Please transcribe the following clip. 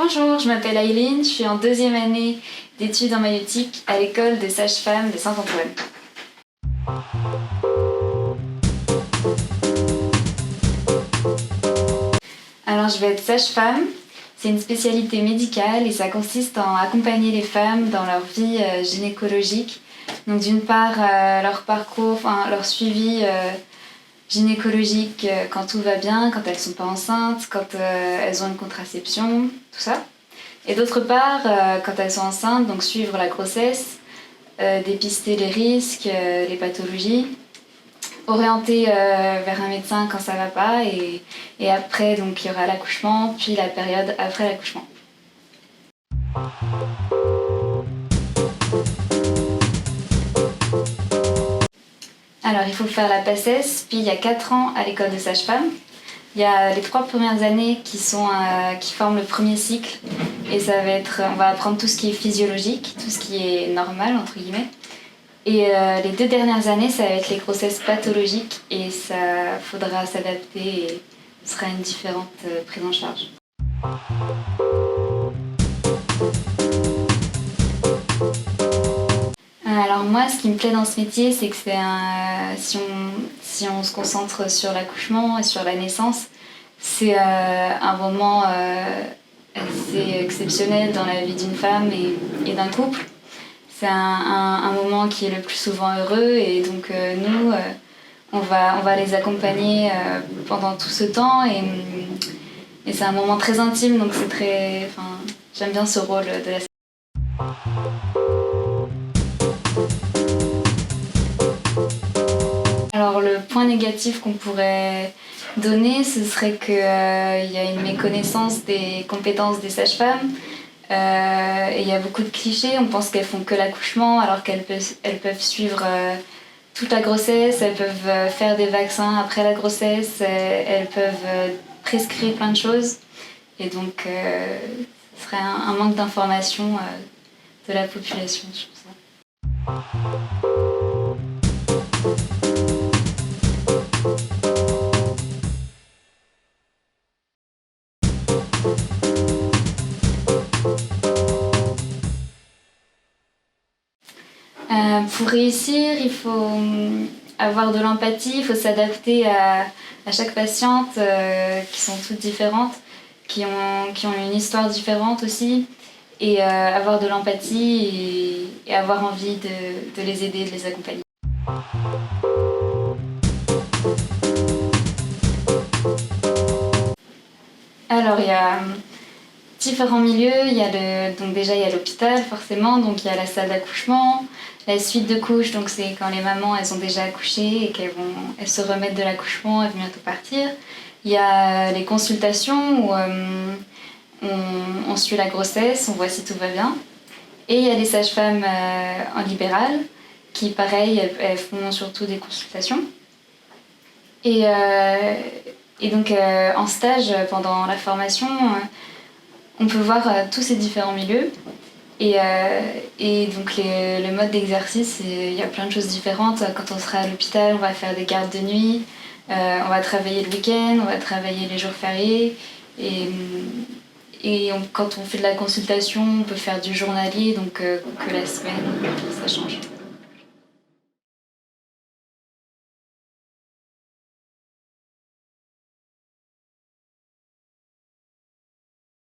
Bonjour, je m'appelle Aileen, je suis en deuxième année d'études en maïeutique à l'école des sages-femmes de Saint-Antoine. Alors je vais être sage-femme, c'est une spécialité médicale et ça consiste en accompagner les femmes dans leur vie gynécologique. Donc d'une part leur parcours, leur suivi gynécologique quand tout va bien, quand elles ne sont pas enceintes, quand elles ont une contraception, tout ça. Et d'autre part, quand elles sont enceintes, donc suivre la grossesse, dépister les risques, les pathologies, orienter vers un médecin quand ça va pas, et après donc il y aura l'accouchement, puis la période après l'accouchement. Alors il faut faire la PACES, puis il y a 4 ans à l'école de sage-femme. Il y a les 3 premières années qui forment le premier cycle, et ça va être, on va apprendre tout ce qui est physiologique, tout ce qui est normal entre guillemets. Et les 2 dernières années, ça va être les grossesses pathologiques, et ça faudra s'adapter et ce sera une différente prise en charge. Alors moi, ce qui me plaît dans ce métier, c'est que si on se concentre sur l'accouchement et sur la naissance, c'est un moment assez exceptionnel dans la vie d'une femme et d'un couple. C'est un moment qui est le plus souvent heureux, et donc nous, on va les accompagner pendant tout ce temps, et c'est un moment très intime, donc j'aime bien ce rôle de la. Alors le point négatif qu'on pourrait donner, ce serait qu'il y a une méconnaissance des compétences des sages-femmes. Et il y a beaucoup de clichés, on pense qu'elles font que l'accouchement alors qu'elles peuvent suivre toute la grossesse, elles peuvent faire des vaccins après la grossesse, elles peuvent prescrire plein de choses. Et donc ce serait un manque d'information de la population sur ça. Pour réussir, il faut avoir de l'empathie, il faut s'adapter à chaque patiente, qui sont toutes différentes, qui ont une histoire différente aussi, et avoir de l'empathie et avoir envie de les aider, de les accompagner. Alors il y a différents milieux, donc déjà il y a l'hôpital forcément, donc il y a la salle d'accouchement, la suite de couches, donc c'est quand les mamans elles ont déjà accouché et elles se remettent de l'accouchement, elles vont bientôt partir. Il y a les consultations où on suit la grossesse, on voit si tout va bien. Et il y a les sages-femmes en libéral qui pareil, elles font surtout des consultations. Et donc en stage, pendant la formation, on peut voir tous ces différents milieux, et donc le mode d'exercice, il y a plein de choses différentes. Quand on sera à l'hôpital, on va faire des gardes de nuit, on va travailler le week-end, on va travailler les jours fériés, et quand on fait de la consultation, on peut faire du journalier, donc que la semaine, ça change.